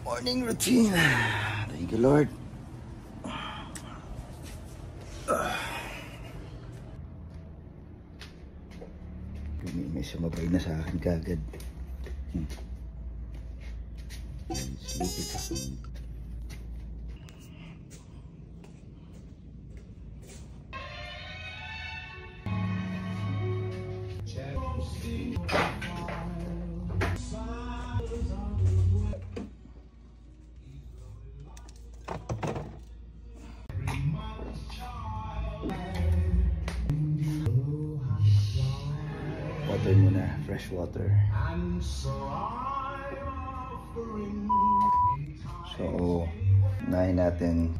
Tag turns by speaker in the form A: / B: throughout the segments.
A: Morning routine. Thank you, Lord. May sumabay na sa akin kagad. Sleepy ka. Water muna, fresh water. So, unahin natin.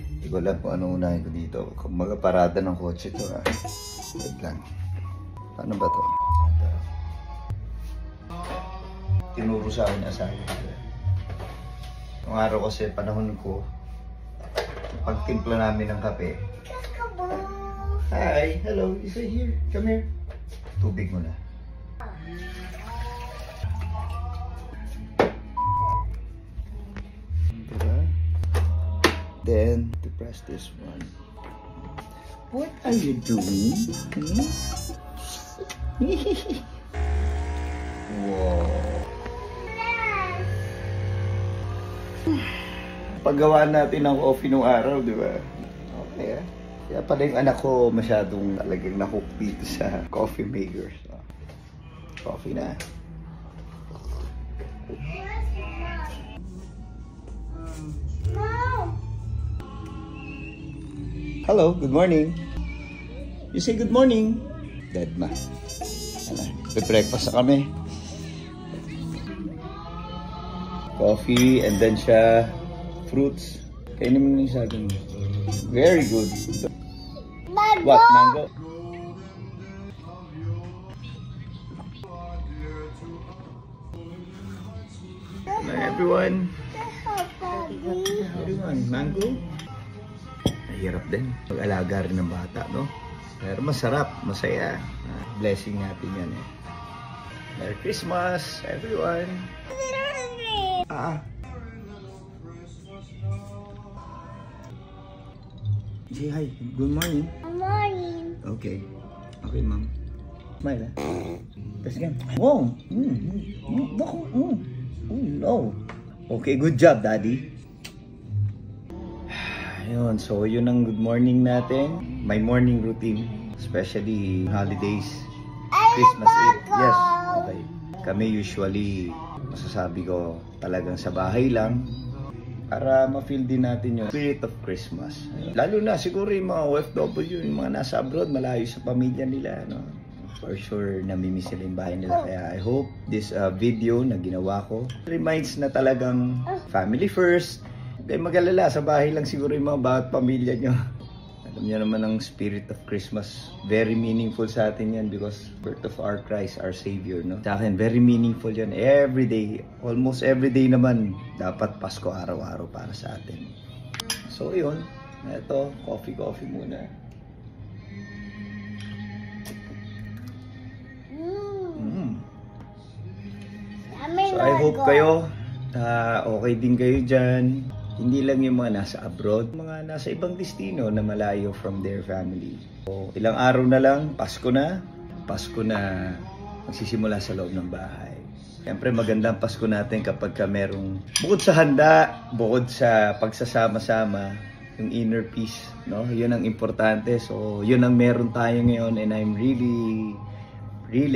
A: Hindi ko alam kung ano unahin ko dito. Kung magaparada ng kotse to ha. Wait lang. Paano ba to? Tinuro sa akin asawa. Nung araw kasi panahon ko, pagtimpla namin ng kape. Hi, hello, is it here? Come here. Tubig muna. Diba? Then, to press this one. What are you doing? Wow. Paggawa natin ng coffee nung araw, di ba? Okay, ah. Kaya pala yung anak ko masyadong talagang nahook dito sa coffee maker. So, coffee na. Hello, good morning. You say good morning. Dead ma. Ano, breakfast na kami. Coffee and then siya fruits. Kainin mo na yung saging. Very good.
B: Mango.
A: What, mango? Hi everyone. Everyone, mango? Mahirap din. Mag-alaga rin ng bata, no? Pero masarap, masaya. Blessing natin yan eh. Merry Christmas, everyone. Say hi. Good morning.
B: Good morning.
A: Okay. Okay, ma'am. Smile, ha? Tapos yan. Wow! No. Okay, good job, Daddy. Ayun, so yun ang good morning natin. My morning routine. Especially holidays. Christmas Eve. Yes. Okay. Kami usually, masasabi ko, talagang sa bahay lang. Para ma-feel din natin yung spirit of Christmas. Lalo na siguro yung mga OFW, yung mga nasa abroad, malayo sa pamilya nila. No? For sure, namimiss nila yung bahay nila. Kaya I hope this video na ginawa ko reminds na talagang family first. Kaya mag-alala, sa bahay lang siguro yung mga bawat pamilya nyo. Alam niyo naman ang spirit of Christmas. Very meaningful sa atin yan because birth of our Christ, our Savior. No? Sa akin, very meaningful yan. Every day, almost every day naman, dapat Pasko araw-araw para sa atin. So yun, ito, coffee muna. So I hope kayo, okay din kayo dyan. Hindi lang yung mga nasa abroad, mga nasa ibang destino na malayo from their family. So, ilang araw na lang, Pasko na magsisimula sa loob ng bahay. Siyempre magandang Pasko natin kapag ka merong, bukod sa handa, bukod sa pagsasama-sama, yung inner peace, no? Yun ang importante. So, yun ang meron tayo ngayon and I'm really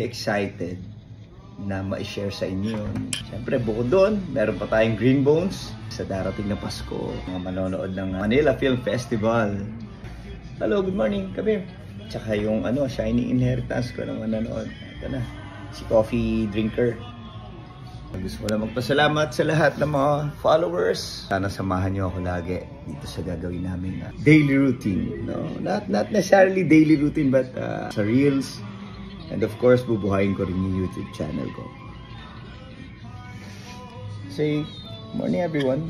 A: excited na ma-share sa inyo. Siyempre, bukod doon, meron pa tayong Green Bones sa darating na Pasko. Mga manonood ng Manila Film Festival. Hello, good morning. Come here. Tsaka yung Shining Inheritance ko na manonood. Ito na, si Coffee Drinker. Gusto ko lang magpasalamat sa lahat ng mga followers. Sana samahan niyo ako lagi dito sa gagawin namin na daily routine. No? Not necessarily daily routine, but sa Reels. And of course, bubuhayin ko rin yung YouTube channel ko. Say, morning everyone.